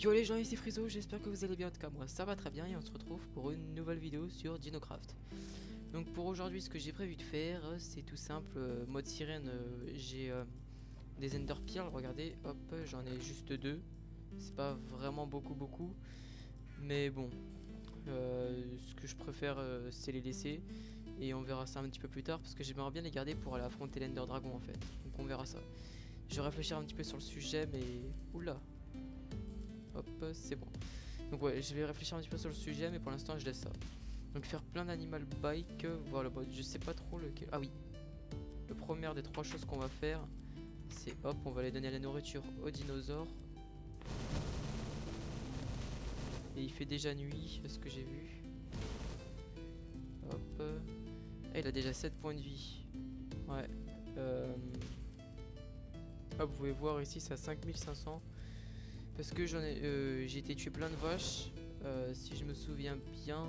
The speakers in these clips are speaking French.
Yo les gens, ici Friso, j'espère que vous allez bien. En tout cas, moi ça va très bien et on se retrouve pour une nouvelle vidéo sur Dinocraft. Donc pour aujourd'hui, ce que j'ai prévu de faire, c'est tout simple. Mode sirène, j'ai des Ender Pearl. Regardez, hop, j'en ai juste deux. C'est pas vraiment beaucoup, mais bon, ce que je préfère, c'est les laisser et on verra ça un petit peu plus tard parce que j'aimerais bien les garder pour aller affronter l'Ender Dragon en fait. Donc on verra ça. Je vais réfléchir un petit peu sur le sujet, mais oula. Hop, c'est bon. Donc ouais, je vais réfléchir un petit peu sur le sujet, mais pour l'instant je laisse ça. Donc faire plein d'animal bike, voilà, bon, je sais pas trop lequel. Ah oui, le premier des trois choses qu'on va faire, c'est hop, on va aller donner la nourriture aux dinosaures. Et il fait déjà nuit, ce que j'ai vu. Hop, et il a déjà 7 points de vie. Ouais. Hop, vous pouvez voir ici, c'est à 5500. Parce que j'ai été tuer plein de vaches. Si je me souviens bien,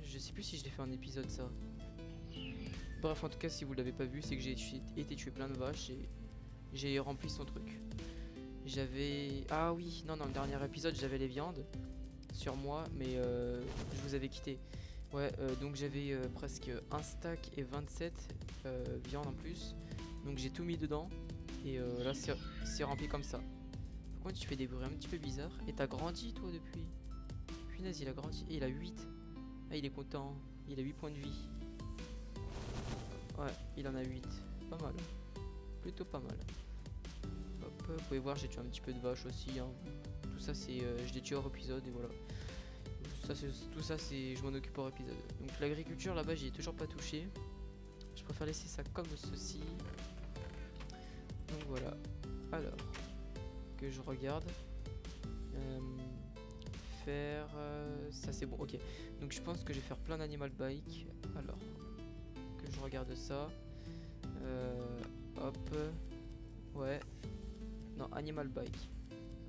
je sais plus si je l'ai fait en épisode ça. Bref, en tout cas, si vous l'avez pas vu, c'est que j'ai été tuer plein de vaches et j'ai rempli son truc. Ah oui, non, dans le dernier épisode, j'avais les viandes sur moi, mais je vous avais quitté. Ouais, donc j'avais presque un stack et 27 viandes en plus. Donc j'ai tout mis dedans et là c'est rempli comme ça. Par contre, tu fais des bruits un petit peu bizarres. Et t'as grandi toi depuis? Punaise, il a grandi. Et il a 8. Ah, il est content. Il a 8 points de vie. Ouais, il en a 8. Pas mal. Plutôt pas mal. Hop, vous pouvez voir, j'ai tué un petit peu de vaches aussi. Hein. Tout ça, c'est. Je l'ai tué hors épisode et voilà. Tout ça, c'est. Je m'en occupe hors épisode. Donc, l'agriculture là-bas, j'y ai toujours pas touché. Je préfère laisser ça comme ceci. Donc, voilà. Alors, que je regarde. Ça c'est bon, ok. Donc je pense que je vais faire plein d'animal bike. Alors que je regarde ça. Hop. Ouais. Non, animal bike.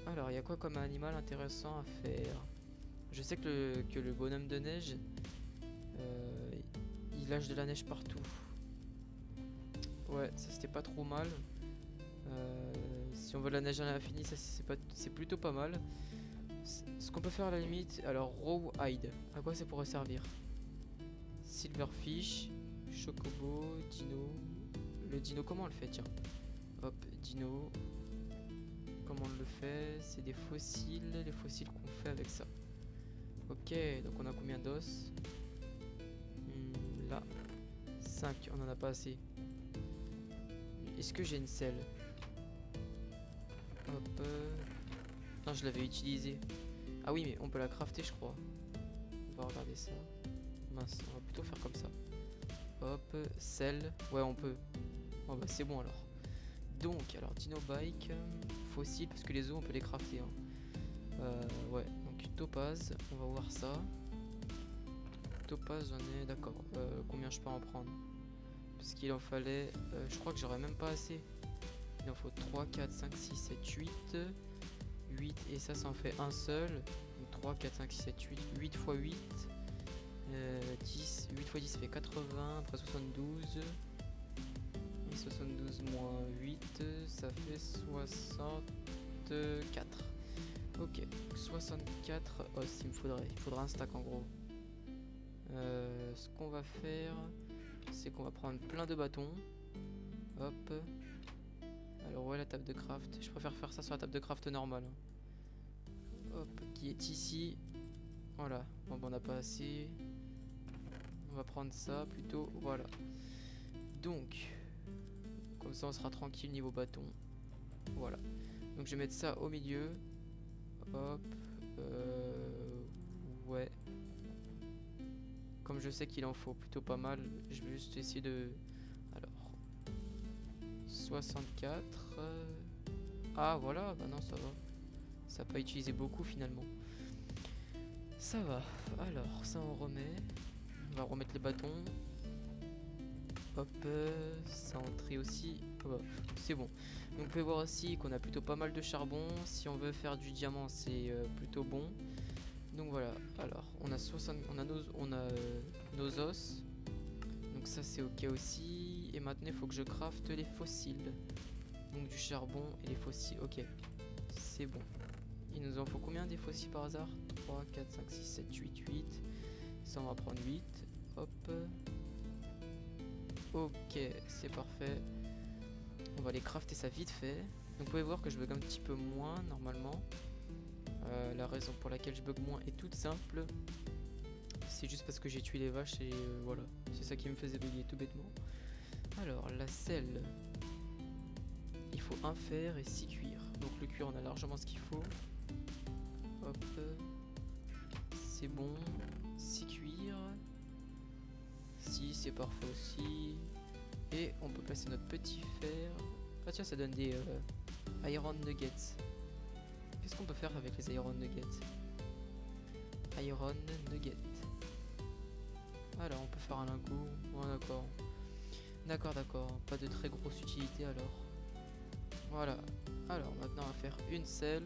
Alors il y a quoi comme animal intéressant à faire? Je sais que le bonhomme de neige, il lâche de la neige partout. Ouais, ça c'était pas trop mal. Si on veut la neige à l'infini, ça c'est plutôt pas mal. Ce qu'on peut faire à la limite, alors raw hide, à quoi ça pourrait servir? Silverfish, chocobo, dino. Le dino, comment on le fait? Tiens, hop, dino. Comment on le fait? C'est des fossiles, les fossiles qu'on fait avec ça. Ok, donc on a combien d'os? Là, 5, on en a pas assez. Est-ce que j'ai une selle? Hop. Non, je l'avais utilisé. Ah oui, mais on peut la crafter, je crois. On va regarder ça. Mince, on va plutôt faire comme ça. Hop, sel. Ouais, on peut. Oh bah c'est bon alors. Donc, alors dino bike, fossile, parce que les os on peut les crafter. Hein. Ouais, donc topaz, on va voir ça. Topaz, j'en ai, d'accord. Combien je peux en prendre? Parce qu'il en fallait. Je crois que j'aurais même pas assez. Il en faut 3, 4, 5, 6, 7, 8. 8 et ça en fait un seul. Donc 3, 4, 5, 6, 7, 8. 8 x 8. 10. 8 x 10 ça fait 80. Après 72. Et 72 moins 8. Ça fait 64. Ok. 64 os il me faudrait. Il faudra un stack en gros. Ce qu'on va faire, c'est qu'on va prendre plein de bâtons. Hop. Alors ouais, la table de craft. Je préfère faire ça sur la table de craft normale. Hop, qui est ici. Voilà. Bon, on n'a pas assez. On va prendre ça plutôt. Voilà. Donc, comme ça, on sera tranquille niveau bâton. Voilà. Donc, je vais mettre ça au milieu. Hop. Ouais. Comme je sais qu'il en faut plutôt pas mal, je vais juste essayer de. Alors. 64. Ah, voilà. Bah non, ça va. Ça n'a pas utilisé beaucoup finalement. Ça va. Alors, ça on remet. On va remettre les bâtons. Hop, ça entrait aussi. Oh bah, c'est bon. Donc vous pouvez voir aussi qu'on a plutôt pas mal de charbon. Si on veut faire du diamant, c'est plutôt bon. Donc voilà. Alors, on a 60, on a nos os. Donc ça c'est ok aussi. Et maintenant il faut que je crafte les fossiles. Donc du charbon et les fossiles. Ok, c'est bon. Il nous en faut combien des fois si par hasard? 3, 4, 5, 6, 7, 8, 8. Ça on va prendre 8. Hop. Ok, c'est parfait. On va aller crafter ça vite fait. Donc vous pouvez voir que je bug un petit peu moins normalement. La raison pour laquelle je bug moins est toute simple. C'est juste parce que j'ai tué les vaches et voilà. C'est ça qui me faisait bugger tout bêtement. Alors la selle. Il faut un fer et 6 cuirs. Donc le cuir on a largement ce qu'il faut. Hop. C'est bon. 6 cuirs. 6 c'est parfait aussi. Et on peut placer notre petit fer. Ah tiens ça donne des iron nuggets. Qu'est-ce qu'on peut faire avec les iron nuggets? Iron nuggets. Alors on peut faire un lingot. Oh, d'accord. D'accord. Pas de très grosse utilité alors. Voilà. Alors maintenant on va faire une selle.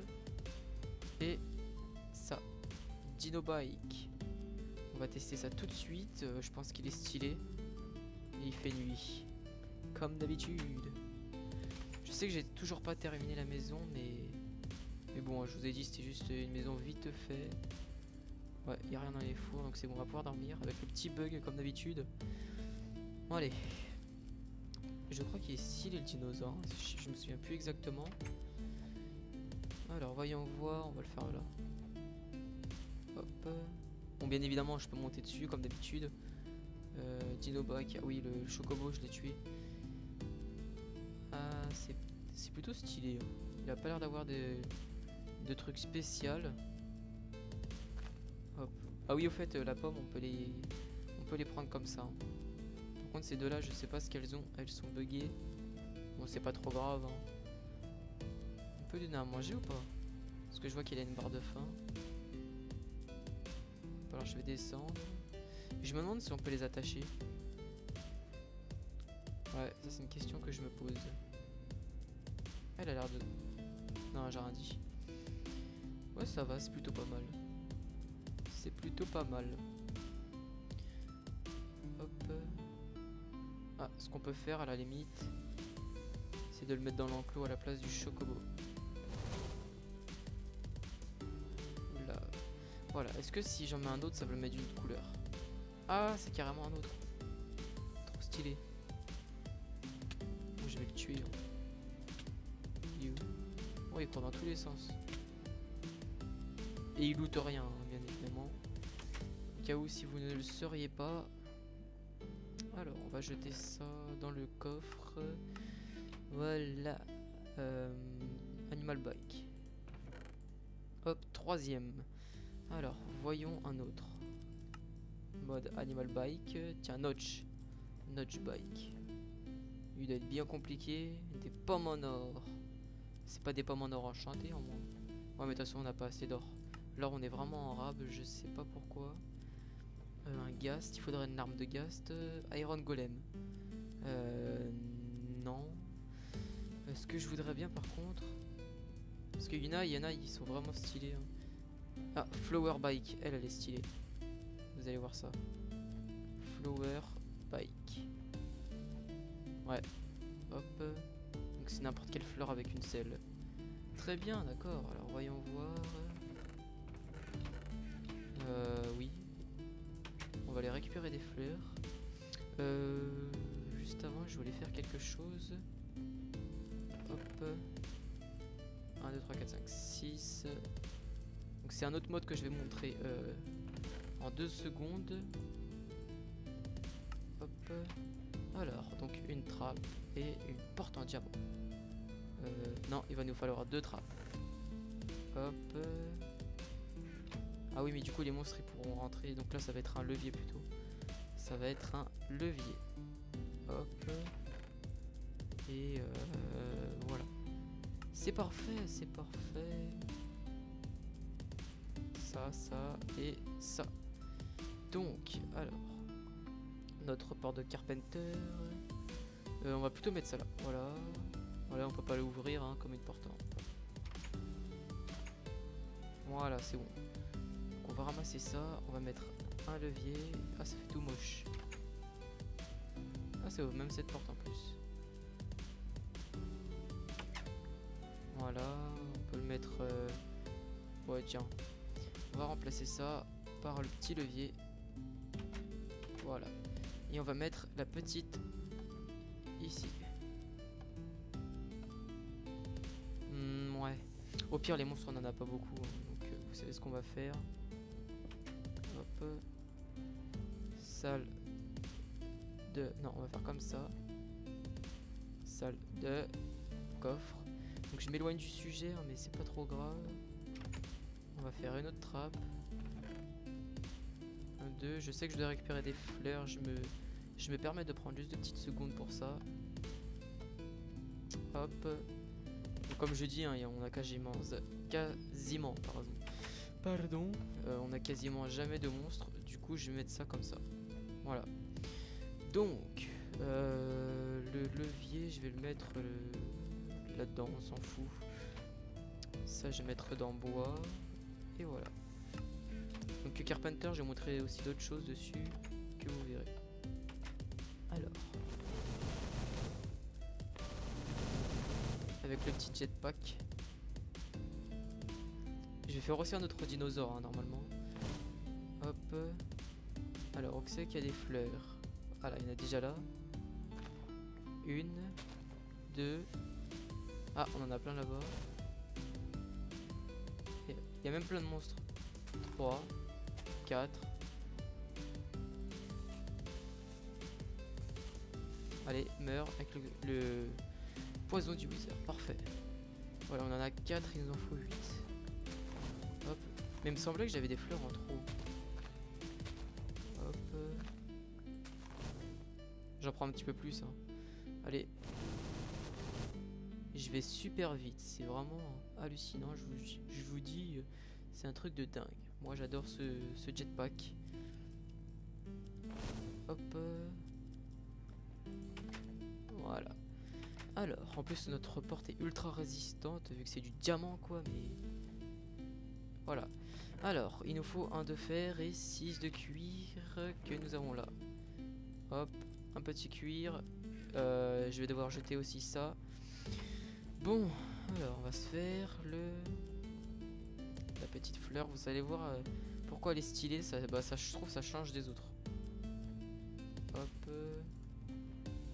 Et ça. Dino Bike. On va tester ça tout de suite. Je pense qu'il est stylé. Et il fait nuit. Comme d'habitude. Je sais que j'ai toujours pas terminé la maison, mais bon, je vous ai dit, c'était juste une maison vite fait. Ouais, il n'y a rien dans les fours, donc c'est bon, on va pouvoir dormir avec le petit bug comme d'habitude. Bon, allez. Je crois qu'il est stylé le dinosaure. Je me souviens plus exactement. Alors, voyons voir, on va le faire là. Hop. Bon, bien évidemment, je peux monter dessus comme d'habitude. Dino Bike, ah oui, le chocobo, je l'ai tué. Ah, c'est plutôt stylé. Hein. Il a pas l'air d'avoir de trucs spéciaux. Hop. Ah oui, au fait, la pomme, on peut les prendre comme ça. Hein. Par contre, ces deux-là, je sais pas ce qu'elles ont. Elles sont buggées. Bon, c'est pas trop grave. Hein. On peut lui donner à manger ou pas? Parce que je vois qu'il a une barre de faim. Alors, je vais descendre. Je me demande si on peut les attacher. Ouais, ça c'est une question que je me pose. Elle a l'air de... Non, j'ai rien dit. Ouais, ça va, c'est plutôt pas mal. C'est plutôt pas mal. Hop. Ah, ce qu'on peut faire à la limite, c'est de le mettre dans l'enclos à la place du chocobo. Là. Voilà, est-ce que si j'en mets un autre, ça va le mettre d'une autre couleur? Ah, c'est carrément un autre. Trop stylé. Bon, je vais le tuer. Il est où? Oh, il court dans tous les sens. Et il loot rien, hein, bien évidemment. Au cas où, si vous ne le sauriez pas. Alors, on va jeter ça dans le coffre. Voilà. Animal Bike. Hop, troisième. Alors, voyons un autre. Mode Animal Bike. Tiens, Notch. Notch Bike. Il doit être bien compliqué. Des pommes en or. C'est pas des pommes en or enchantées en moins. Ouais, mais de toute façon, on n'a pas assez d'or. Là, on est vraiment en rab, je sais pas pourquoi. Un ghast, il faudrait une arme de ghast. Iron Golem. Non. Ce que je voudrais bien par contre. Parce qu'il y en a, ils sont vraiment stylés. Hein. Ah, Flower Bike, elle est stylée. Vous allez voir ça. Flower Bike. Ouais. Hop. Donc c'est n'importe quelle fleur avec une selle. Très bien, d'accord. Alors voyons voir. Oui. On va aller récupérer des fleurs. Juste avant, je voulais faire quelque chose. Hop. 1, 2, 3, 4, 5, 6. Donc c'est un autre mode que je vais montrer en 2 secondes. Hop. Alors, donc une trappe et une porte en diamant. Non, il va nous falloir 2 trappes. Hop. Ah oui, mais du coup les monstres ils pourront rentrer. Donc là ça va être un levier plutôt. Ça va être un levier. Hop. Et voilà. C'est parfait, c'est parfait. Ça et ça. Donc, alors. Notre porte de Carpenter. On va plutôt mettre ça là. Voilà. Voilà, on peut pas l'ouvrir hein, comme une porte. Voilà, c'est bon. Donc on va ramasser ça. On va mettre un levier. Ah, ça fait tout moche. Ah, c'est même cette porte en plus. Voilà, on peut le mettre Ouais, tiens. On va remplacer ça par le petit levier. Voilà. Et on va mettre la petite ici. Ouais. Au pire, les monstres, on en a pas beaucoup. Hein. Donc, vous savez ce qu'on va faire. Hop. Salle de... Non, on va faire comme ça. Salle de coffre. Donc, je m'éloigne du sujet, hein, mais c'est pas trop grave. On va faire une autre trappe. 1, 2. Je sais que je dois récupérer des fleurs. Je me permets de prendre juste 2 petites secondes pour ça. Hop. Donc, comme je dis, hein, on a quasiment on a quasiment jamais de monstres. Du coup, je vais mettre ça comme ça. Voilà. Donc, le levier, je vais le mettre là-dedans. On s'en fout. Ça, je vais mettre dans bois. Et voilà. Donc, Carpenter, je vais montrer aussi d'autres choses dessus que vous verrez. Alors. Avec le petit jetpack. Je vais faire aussi un autre dinosaure, hein, normalement. Hop. Alors, on sait qu'il y a des fleurs. Ah là, il y en a déjà là. 1, 2. Ah, on en a plein là-bas. Il y a même plein de monstres. 3, 4. Allez, meurs avec le poison du wizard. Parfait. Voilà, on en a 4, il nous en faut 8. Hop. Mais il me semblait que j'avais des fleurs en trop. Hop. J'en prends un petit peu plus. Hein. Allez. Je vais super vite. C'est vraiment hallucinant. Je vous dis, c'est un truc de dingue. Moi, j'adore ce jetpack. Hop. Voilà. Alors, en plus, notre porte est ultra résistante vu que c'est du diamant, quoi. Mais voilà. Alors, il nous faut 1 de fer et 6 de cuir que nous avons là. Hop, un petit cuir. Je vais devoir jeter aussi ça. Bon, alors on va se faire la petite fleur. Vous allez voir pourquoi elle est stylée. Ça, je trouve ça change des autres. Hop.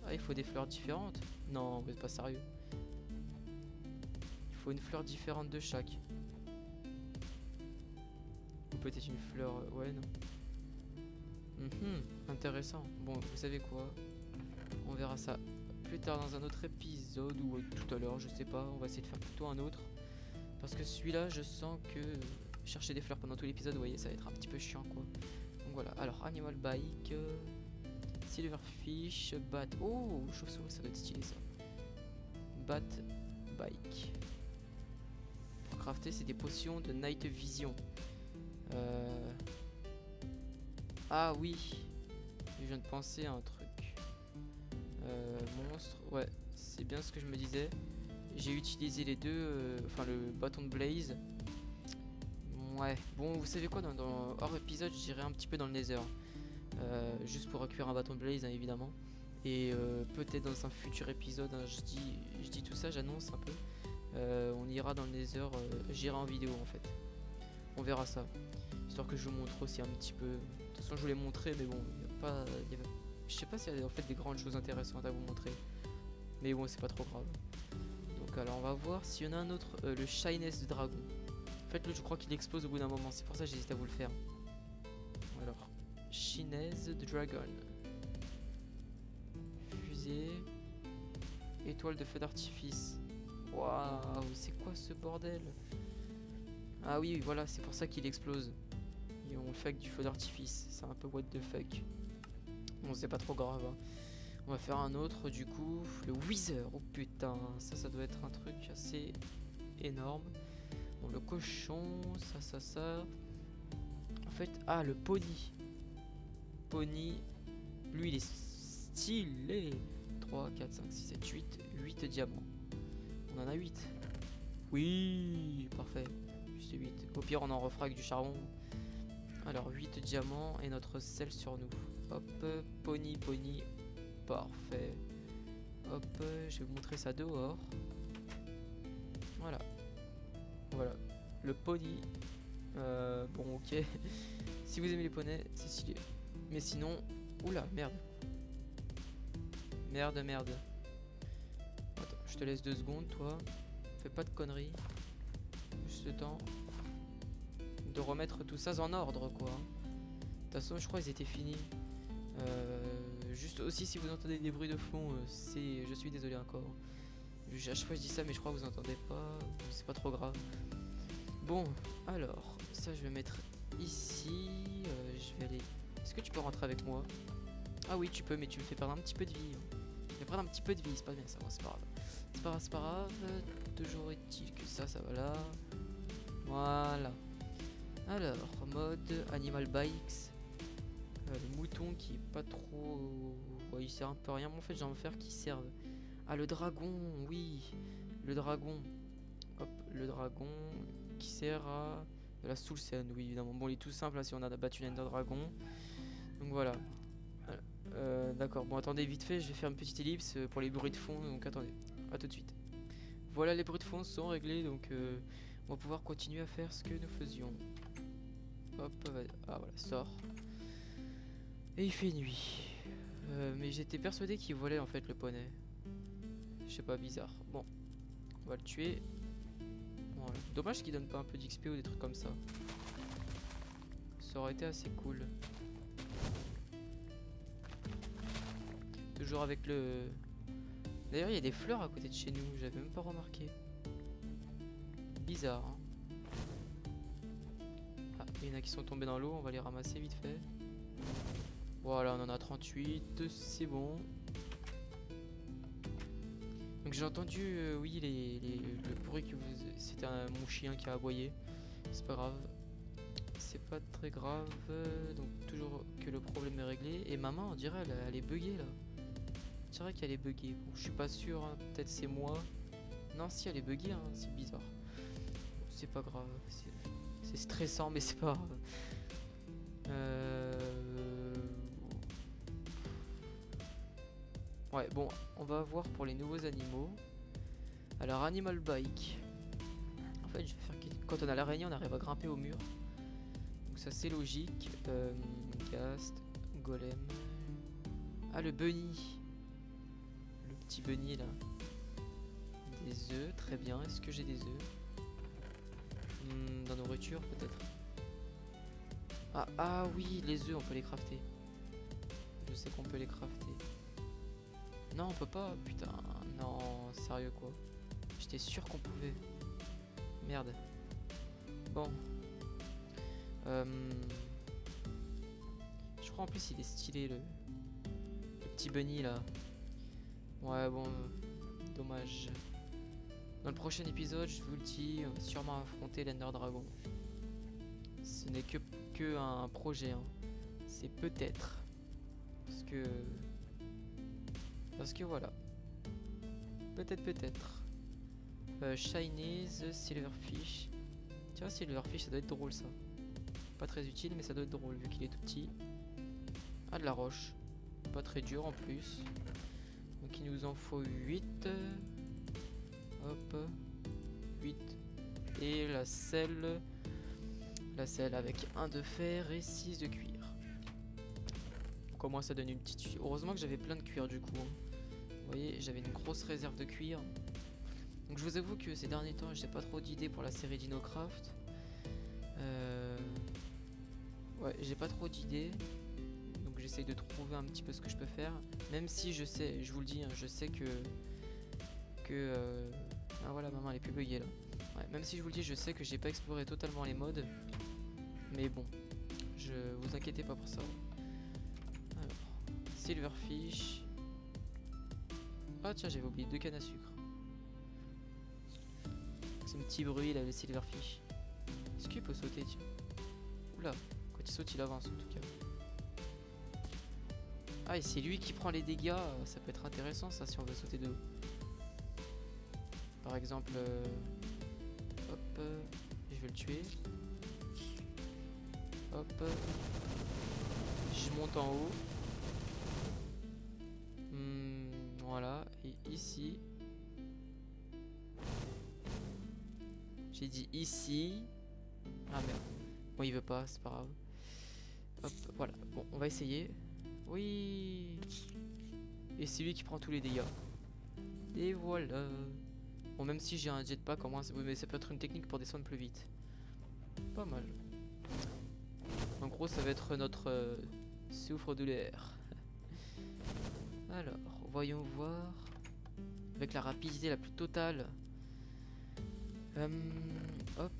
Ah, il faut des fleurs différentes. Non, vous êtes pas sérieux. Il faut une fleur différente de chaque. Ou peut-être une fleur... ouais, non. Intéressant. Bon, vous savez quoi? On verra ça plus tard dans un autre épisode ou tout à l'heure, je sais pas. On va essayer de faire plutôt un autre. Parce que celui-là, je sens que chercher des fleurs pendant tout l'épisode, vous voyez, ça va être un petit peu chiant, quoi. Donc voilà. Alors, Animal Bike, Silverfish, Bat. Oh, chauve-souris, ça doit être stylé, ça. Bat Bike. Pour crafter, c'est des potions de Night Vision. Ah oui, je viens de penser à un truc. Monstre, ouais, c'est bien ce que je me disais. J'ai utilisé les deux, enfin le bâton de Blaze. Ouais, bon, vous savez quoi, dans hors épisode, j'irai un petit peu dans le Nether. Juste pour récupérer un bâton de Blaze, hein, évidemment. Et peut-être dans un futur épisode, hein, je dis tout ça, j'annonce un peu. On ira dans le Nether, j'irai en vidéo en fait. On verra ça. Histoire que je vous montre aussi un petit peu. De toute façon, je vous l'ai montré, mais bon, il n'y a pas. Je sais pas s'il y a en fait des grandes choses intéressantes à vous montrer. Mais bon, c'est pas trop grave. Donc, alors, on va voir s'il y en a un autre. Le Shyness de Dragon. En fait, lui, je crois qu'il explose au bout d'un moment. C'est pour ça que j'hésite à vous le faire. Alors, Shyness de Dragon. Fusée. Étoile de feu d'artifice. Waouh, c'est quoi ce bordel? Ah oui, voilà, c'est pour ça qu'il explose. Et on le fait avec du feu d'artifice. C'est un peu what the fuck. Bon, c'est pas trop grave. Hein. On va faire un autre, du coup. Le Wither. Oh putain, ça doit être un truc assez énorme. Bon, le cochon, ça. En fait, ah, le pony. Pony. Lui, il est stylé. 3, 4, 5, 6, 7, 8 diamants. On en a 8. Oui, parfait. Juste 8. Au pire, on en refera avec du charbon. Alors, 8 diamants et notre sel sur nous. Hop, pony. Parfait. Hop, je vais vous montrer ça dehors. Voilà. le pony. Bon, ok. Si vous aimez les poneys, c'est stylé. Mais sinon, oula, merde. Merde. Attends, je te laisse 2 secondes, toi. Fais pas de conneries. Juste le temps de remettre tout ça en ordre, quoi. De toute façon, je crois qu'ils étaient finis. Juste aussi, si vous entendez des bruits de fond, je suis désolé encore. À chaque fois, je dis ça, mais je crois que vous entendez pas. C'est pas trop grave. Bon, alors, ça, je vais mettre ici. Je vais aller. Est-ce que tu peux rentrer avec moi? Ah oui, tu peux, mais tu me fais perdre un petit peu de vie. Je vais prendre un petit peu de vie, c'est pas bien ça, bon, c'est pas grave. C'est pas grave. Toujours est-il que ça va là. Voilà. Alors, mode Animal Bikes. Le mouton qui est pas trop. Ouais, il sert un peu à rien, mais en fait, j'ai envie de faire qui serve. Ah, le dragon, oui. Le dragon. Hop, le dragon qui sert à de la Soul Sand, oui, évidemment. Bon, il est tout simple là, si on a battu l'Ender Dragon. Donc voilà. D'accord, bon, attendez, vite fait, je vais faire une petite ellipse pour les bruits de fond. Donc attendez, à tout de suite. Voilà, les bruits de fond sont réglés, donc on va pouvoir continuer à faire ce que nous faisions. Hop, ah voilà, sort. Et il fait nuit. Mais j'étais persuadé qu'il volait en fait le poney. Je sais pas, bizarre. Bon, on va le tuer. Voilà. Dommage qu'il donne pas un peu d'XP ou des trucs comme ça. Ça aurait été assez cool. Toujours avec le... D'ailleurs, il y a des fleurs à côté de chez nous. J'avais même pas remarqué. Bizarre, hein. Ah, il y en a qui sont tombés dans l'eau. On va les ramasser vite fait. Voilà, on en a 38. C'est bon. Donc j'ai entendu, oui, le bruit que vous... C'était mon chien qui a aboyé. C'est pas grave. C'est pas très grave. Donc toujours que le problème est réglé. Et ma main, on dirait, elle est buggée là. Je dirais qu'elle est buggée. Bon, je suis pas sûr, hein. Peut-être c'est moi. Non, si elle est buggée, hein. C'est bizarre. Bon, c'est pas grave. C'est stressant, mais c'est pas grave. Ouais, bon, on va voir pour les nouveaux animaux. Alors, Animal Bike. En fait, je vais faire quand on a l'araignée, on arrive à grimper au mur. Donc ça, c'est logique. Ghast, Golem. Ah, le bunny. Le petit bunny, là. Des œufs, très bien. Est-ce que j'ai des œufs? Dans nourriture, peut-être. Ah oui, les œufs, on peut les crafter. Je sais qu'on peut les crafter. Non, on peut pas, putain. Non, sérieux quoi. J'étais sûr qu'on pouvait. Merde. Bon. Je crois en plus il est stylé le petit bunny là. Ouais, bon. Dommage. Dans le prochain épisode, je vous le dis, on va sûrement affronter l'Ender Dragon. Ce n'est que un projet. Hein. C'est peut-être. Parce que voilà. Peut-être. Shiny the Silverfish. Tiens, Silverfish, ça doit être drôle ça. Pas très utile, mais ça doit être drôle vu qu'il est tout petit. Ah, de la roche. Pas très dur en plus. Donc il nous en faut 8. Hop. 8. Et la selle. La selle avec 1 de fer et 6 de cuir. Comment ça donne une petite... Heureusement que j'avais plein de cuir du coup. Hein. Vous voyez, j'avais une grosse réserve de cuir. Donc je vous avoue que ces derniers temps, j'ai pas trop d'idées pour la série DinoCraft. Ouais, j'ai pas trop d'idées. Donc j'essaye de trouver un petit peu ce que je peux faire. Même si je sais, je vous le dis, hein, je sais que... Ah voilà, maman elle est plus buggée là. Ouais, même si je vous le dis, je sais que j'ai pas exploré totalement les modes. Mais bon, je vous inquiétez pas pour ça. Alors, Silverfish. Ah tiens, j'avais oublié 2 cannes à sucre. C'est un petit bruit là, le Silverfish. Est-ce qu'il peut sauter, tiens? Oula, quand il saute, il avance en tout cas. Ah, et c'est lui qui prend les dégâts, ça peut être intéressant ça si on veut sauter de haut. Par exemple, hop, je vais le tuer. Hop, je monte en haut. Voilà, et ici. J'ai dit ici. Ah merde. Bon, il veut pas, c'est pas grave. Hop, voilà. Bon, on va essayer. Oui. Et c'est lui qui prend tous les dégâts. Et voilà. Bon, même si j'ai un jetpack, au moins, mais ça peut être une technique pour descendre plus vite. Pas mal. En gros, ça va être notre souffre-douleur. Alors, voyons voir. Avec la rapidité la plus totale. Hop.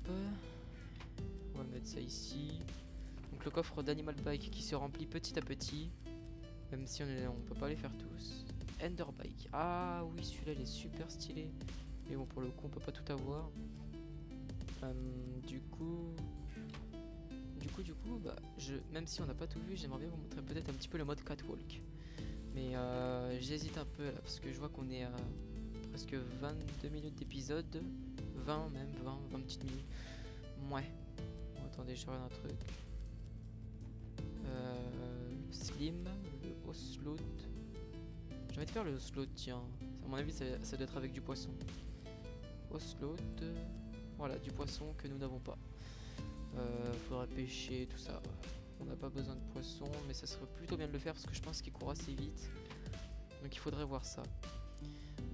On va mettre ça ici. Donc le coffre d'Animal Bike qui se remplit petit à petit. Même si on peut pas les faire tous. Ender Bike. Ah oui, celui-là il est super stylé. Mais bon, pour le coup, on peut pas tout avoir. Du coup, bah, même si on n'a pas tout vu, j'aimerais bien vous montrer peut-être un petit peu le mode Catwalk. Mais j'hésite un peu là, parce que je vois qu'on est à presque 22 minutes d'épisode. 20 même, 20 petites minutes. Ouais. Bon, attendez, je regarde un truc. Le Slim, le Oslo. J'ai envie de faire le Oslo, tiens. À mon avis, ça doit être avec du poisson. Oslo. Voilà, du poisson que nous n'avons pas. Faudra pêcher, tout ça. On n'a pas besoin de poisson, mais ça serait plutôt bien de le faire parce que je pense qu'il court assez vite. Donc il faudrait voir ça.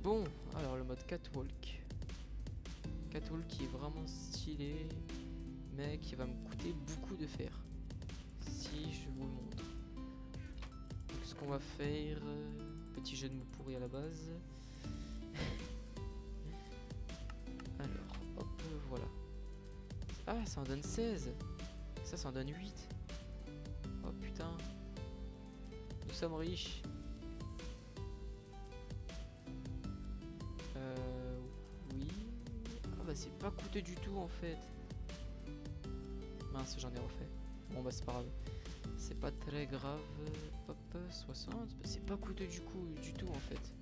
Bon, alors le mode Catwalk. Catwalk qui est vraiment stylé, mais qui va me coûter beaucoup de fer. Si je vous le montre. Donc ce qu'on va faire, petit jeu de mots pourri à la base. Alors, hop, voilà. Ah, ça en donne 16. Ça en donne 8. Oh putain. Nous sommes riches. Oui. Ah bah c'est pas coûteux du tout en fait. Mince, j'en ai refait. Bon bah c'est pas grave. C'est pas très grave. Hop, 60. Bah, c'est pas coûteux du tout en fait.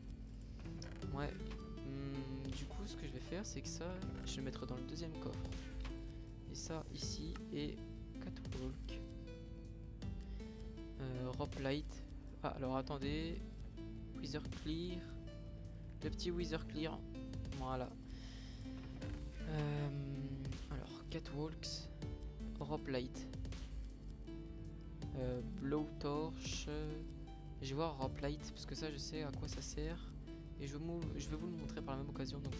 Ouais. Du coup, ce que je vais faire, c'est que ça, je vais le mettre dans le deuxième coffre. Et ça, ici, et Catwalk. Rope Light. Ah, alors attendez. Wither Clear. Le petit Wither Clear. Voilà. Alors, Catwalks. Rope Light. Blowtorch. Je vais voir Rope Light, parce que ça, je sais à quoi ça sert. Et je vais vous le montrer par la même occasion. Donc,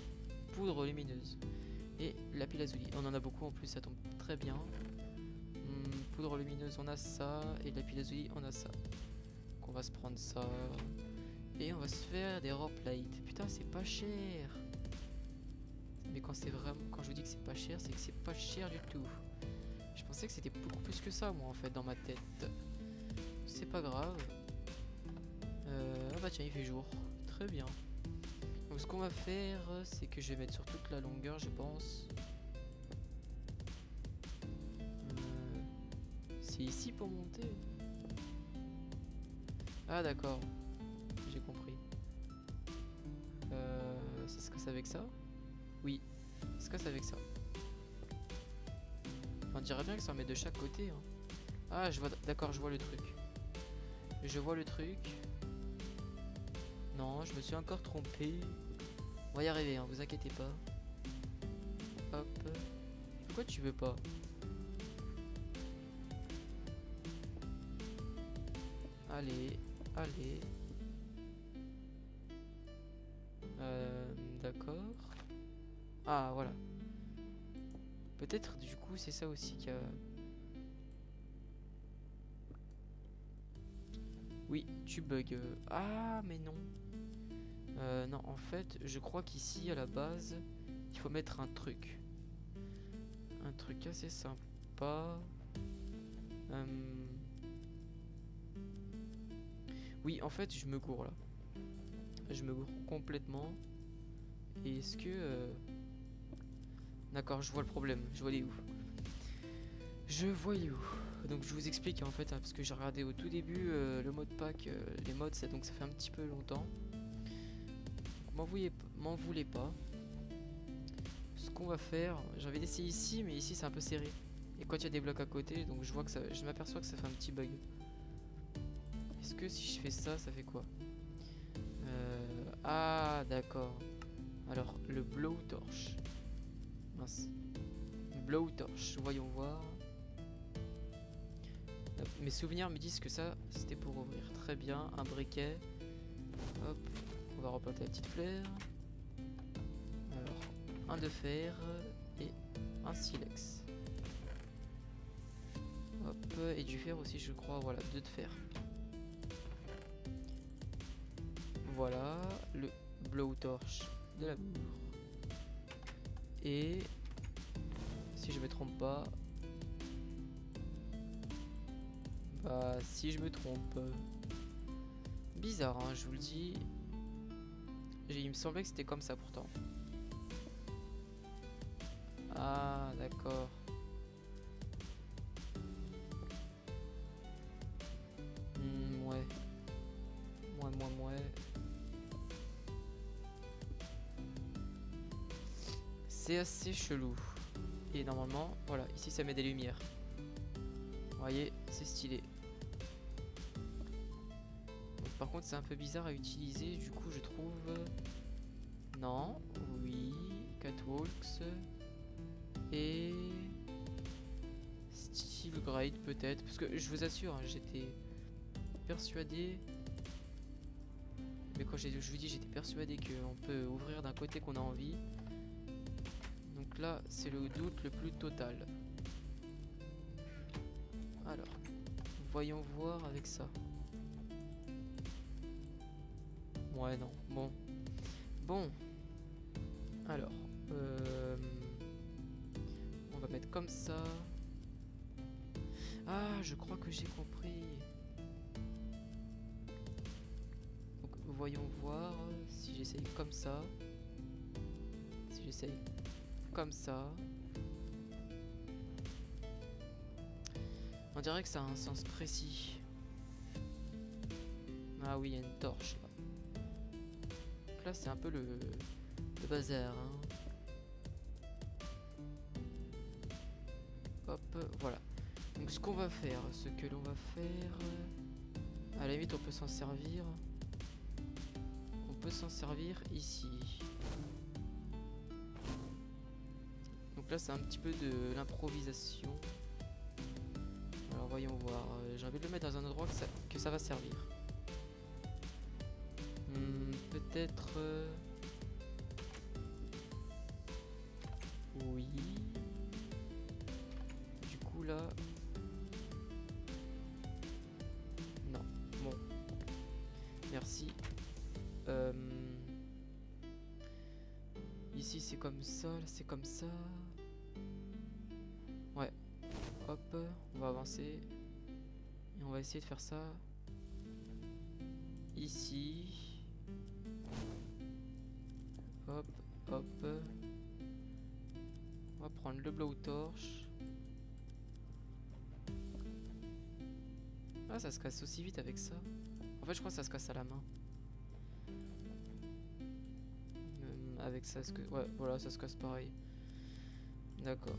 poudre lumineuse. Et lapis lazuli. On en a beaucoup en plus, ça tombe très bien. Poudre lumineuse, on a ça. Et lapis lazuli, on a ça. Donc on va se prendre ça. Et on va se faire des rope light. Putain, c'est pas cher. Mais quand c'est vraiment, quand je vous dis que c'est pas cher, c'est que c'est pas cher du tout. Je pensais que c'était beaucoup plus que ça, moi, en fait, dans ma tête. C'est pas grave. Ah bah tiens, il fait jour. Très bien. Donc ce qu'on va faire, c'est que je vais mettre sur toute la longueur, je pense. C'est ici pour monter. Ah d'accord, j'ai compris. Ça se casse avec ça? Oui, ça se casse avec ça. On dirait bien que ça en met de chaque côté. Hein. Ah, je vois, d'accord, je vois le truc. Je vois le truc. Non, je me suis encore trompé. On va y arriver, hein, vous inquiétez pas. Hop. Pourquoi tu veux pas? Allez, allez. D'accord. Ah, voilà. Peut-être, du coup, c'est ça aussi qui a... Oui, tu bugs. Ah, mais non. Non, en fait, je crois qu'ici, à la base, il faut mettre un truc. Un truc assez sympa. Oui, en fait, je me gourre là. Je me gourre complètement. Et est-ce que... D'accord, je vois le problème. Je vois les où. Je vois les où. Donc je vous explique en fait, hein, parce que j'ai regardé au tout début le mode pack, les mods, donc ça fait un petit peu longtemps. M'en voulez pas. Ce qu'on va faire, j'ai envie d'essayer ici, mais ici c'est un peu serré. Et quand il y a des blocs à côté, donc je vois que ça, je m'aperçois que ça fait un petit bug. Est-ce que si je fais ça, ça fait quoi? Ah d'accord. Alors le blowtorch. Mince. blowtorch, voyons voir. Mes souvenirs me disent que ça, c'était pour ouvrir. Très bien, un briquet. Hop, on va replanter la petite fleur. Alors, un de fer et un silex. Hop, et du fer aussi, je crois. Voilà, 2 de fer. Voilà, le blowtorch de l'amour. Et si je me trompe pas, bah si je me trompe, bizarre hein, je vous le dis, il me semblait que c'était comme ça pourtant. Ah d'accord. Ouais. C'est assez chelou. Et normalement, voilà, ici ça met des lumières. Vous voyez, c'est stylé. Donc, par contre, c'est un peu bizarre à utiliser, du coup, je trouve. Non, oui, Catwalks. Et. Steel Grade, peut-être. Parce que je vous assure, hein, j'étais persuadé. Mais quand je vous dis, j'étais persuadé qu'on peut ouvrir d'un côté qu'on a envie. Donc là, c'est le doute le plus total. Alors, voyons voir avec ça. Ouais, non. Bon. Alors, on va mettre comme ça. Ah, je crois que j'ai compris. Donc, voyons voir si j'essaye comme ça. Si j'essaye comme ça. On dirait que ça a un sens précis. Ah oui, il y a une torche là. Donc là, c'est un peu le bazar. Hein. Hop, voilà. Donc ce qu'on va faire, ce que l'on va faire... À la limite, on peut s'en servir. On peut s'en servir ici. Donc là, c'est un petit peu de l'improvisation. Alors voyons voir. J'ai envie de le mettre dans un endroit que ça va servir. Peut-être... Oui. Du coup là... Non. Bon. Merci. Ici c'est comme ça, là c'est comme ça. Ouais. Hop, on va avancer. Et on va essayer de faire ça. Ici. Hop, hop. On va prendre le blowtorch. Ah, ça se casse aussi vite avec ça. En fait, je crois que ça se casse à la main. Avec ça, ouais, voilà, ça se casse pareil. D'accord.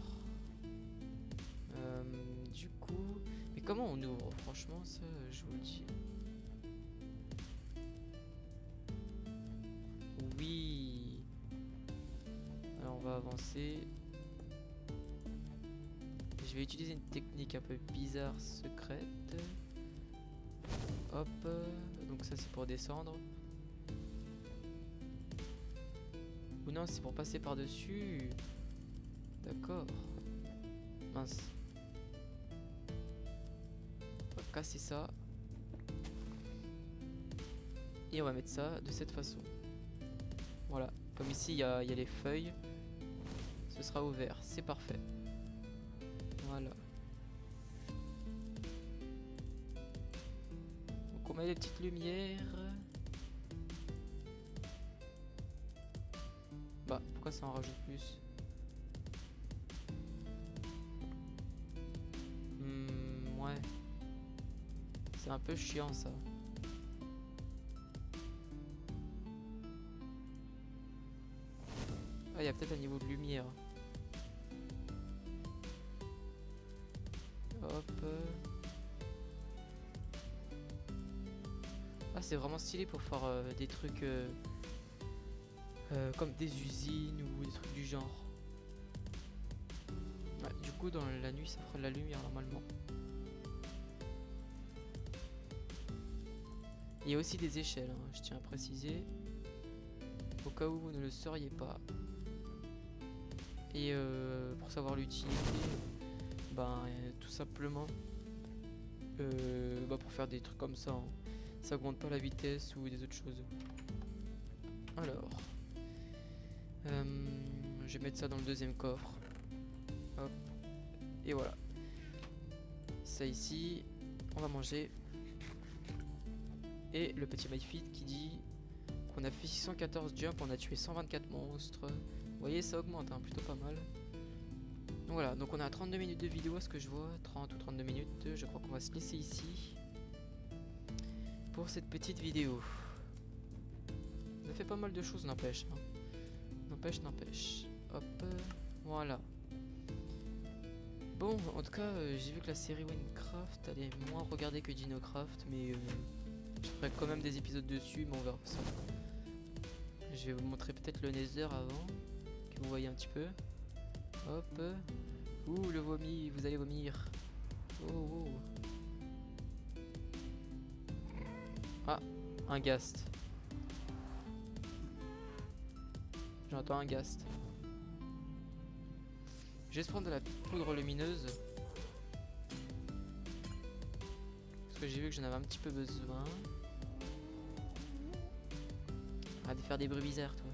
Du coup... Mais comment on ouvre? Franchement, ça, je vous le dis. Oui. Alors, on va avancer. Je vais utiliser une technique un peu bizarre, secrète. Hop. Donc ça, c'est pour descendre. Ou non, c'est pour passer par-dessus. D'accord. Mince. On va casser ça. Et on va mettre ça de cette façon. Voilà. Comme ici, il y a les feuilles. Ce sera ouvert. C'est parfait. Voilà. Donc on met les petites lumières. Bah, pourquoi ça en rajoute plus? Ouais. C'est un peu chiant ça. Ah, il y a peut-être un niveau de lumière. Hop. Ah, c'est vraiment stylé pour faire des trucs comme des usines ou des trucs du genre. Ouais, du coup, dans la nuit, ça fera de la lumière normalement. Il y a aussi des échelles, hein, je tiens à préciser. Au cas où vous ne le sauriez pas. Et pour savoir l'utilité, tout simplement, pour faire des trucs comme ça, hein. Ça augmente pas la vitesse ou des autres choses. Alors, je vais mettre ça dans le deuxième coffre. Hop. Et voilà. Ça ici, on va manger. Et le petit MyFit qui dit qu'on a fait 614 jumps, on a tué 124 monstres. Vous voyez, ça augmente, hein, plutôt pas mal. Donc voilà, donc on a 32 minutes de vidéo à ce que je vois, 30 ou 32 minutes. Je crois qu'on va se laisser ici pour cette petite vidéo. On a fait pas mal de choses, n'empêche. Hein. N'empêche. Hop, voilà. Bon, en tout cas, j'ai vu que la série Minecraft elle est moins regardée que Dinocraft, mais je ferai quand même des épisodes dessus, mais on verra ça. Je vais vous montrer peut-être le Nether avant, que vous voyez un petit peu. Hop. Ouh, le vomi, vous allez vomir. Oh, oh. Ah, un ghast. J'entends un ghast. Je vais se prendre de la poudre lumineuse. Parce que j'ai vu que j'en avais un petit peu besoin. Arrête de faire des bruits bizarres, toi.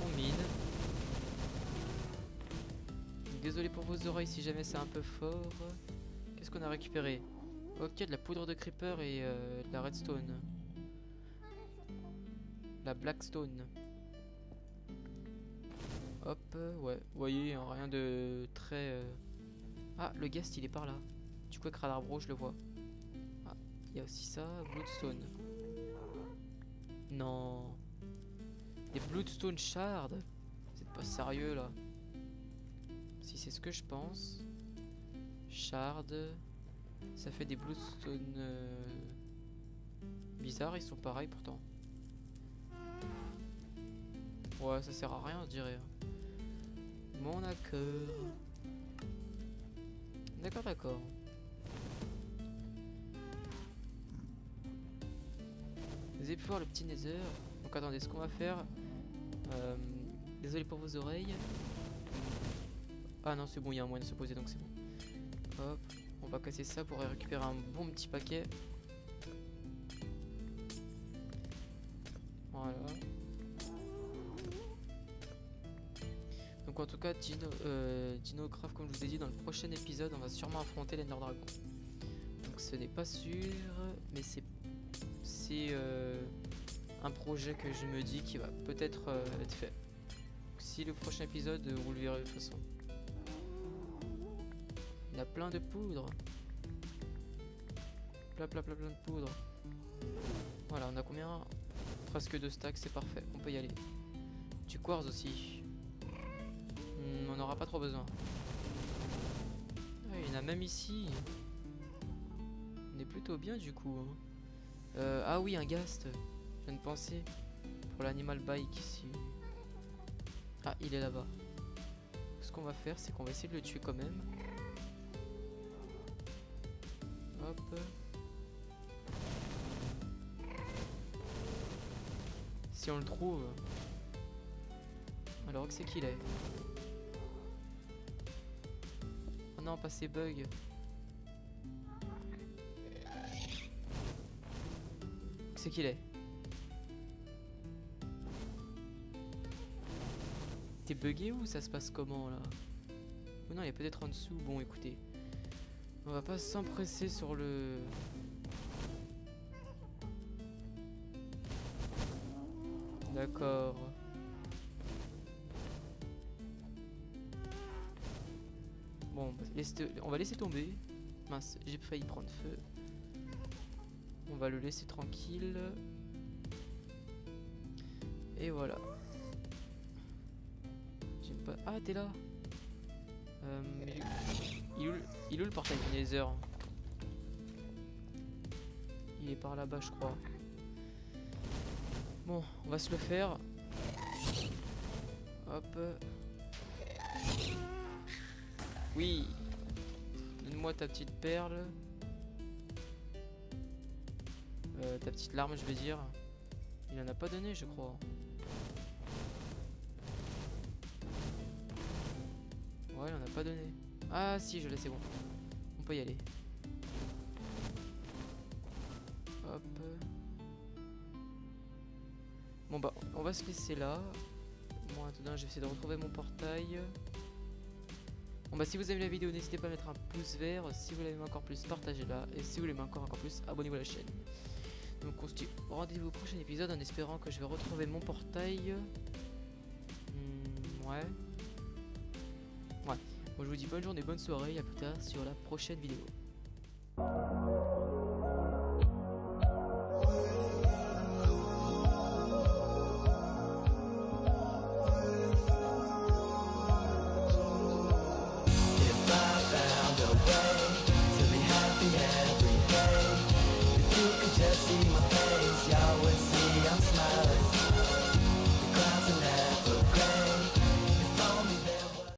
On mine. Désolé pour vos oreilles si jamais c'est un peu fort. Qu'est-ce qu'on a récupéré? Ok, de la poudre de creeper et de la redstone. La blackstone. Hop, ouais. Vous voyez, hein, rien de très... Ah, le ghast il est par là. Du coup, avec Radarbro, je le vois. Ah, il y a aussi ça, Bloodstone. Non. Des Bloodstone shards. C'est pas sérieux là. Si c'est ce que je pense. Shard. Ça fait des Bloodstone bizarres, ils sont pareils pourtant. Ouais, ça sert à rien, je dirais. Bon, d'accord. D'accord. Vous avez pu voir le petit Nether. Donc attendez, ce qu'on va faire. Désolé pour vos oreilles. Ah non, c'est bon, il y a un moyen de se poser, donc c'est bon. Hop, on va casser ça pour récupérer un bon petit paquet. Voilà. Donc en tout cas, Dinocraft, comme je vous ai dit, dans le prochain épisode, on va sûrement affronter l'Ender Dragon. Donc ce n'est pas sûr, mais c'est un projet que je me dis qui va peut-être être fait. Donc, si le prochain épisode, vous le verrez de toute façon. Il y a plein de poudre. Plein de poudre. Voilà, on a combien? Presque 2 stacks, c'est parfait, on peut y aller. Du quartz aussi. On n'aura pas trop besoin. Ah, il y en a même ici. On est plutôt bien du coup. Hein. Ah oui, un ghast. Je viens de penser. Pour l'animal bike ici. Ah, il est là-bas. Ce qu'on va faire, c'est qu'on va essayer de le tuer quand même. Hop. Si on le trouve. Alors où c'est qu'il est? Oh non, pas ces bugs. Où c'est qu'il est? T'es bugué ou ça se passe comment là? Oh non, il est peut-être en dessous. Bon, écoutez. On va pas s'empresser sur le... D'accord. Bon, on va laisser tomber. Mince, j'ai failli prendre feu. On va le laisser tranquille. Et voilà. J'aime pas... Ah, t'es là. Il est où le portail du Nether? Il est par là-bas, je crois. Bon, on va se le faire. Hop. Oui. Donne-moi ta petite perle. Ta petite larme, je veux dire. Il en a pas donné, je crois. Ouais, il en a pas donné. Ah si, je l'ai, c'est bon. On peut y aller. Hop. Bon bah, on va se laisser là. Moi, maintenant, je vais essayer de retrouver mon portail. Bon bah, si vous avez aimé la vidéo, n'hésitez pas à mettre un pouce vert. Si vous l'aimez encore plus, partagez-la. Et si vous l'aimez encore plus, abonnez-vous à la chaîne. Donc on se dit rendez-vous au prochain épisode en espérant que je vais retrouver mon portail. Ouais. Ouais. Bon, je vous dis bonne journée, bonne soirée, à plus tard sur la prochaine vidéo.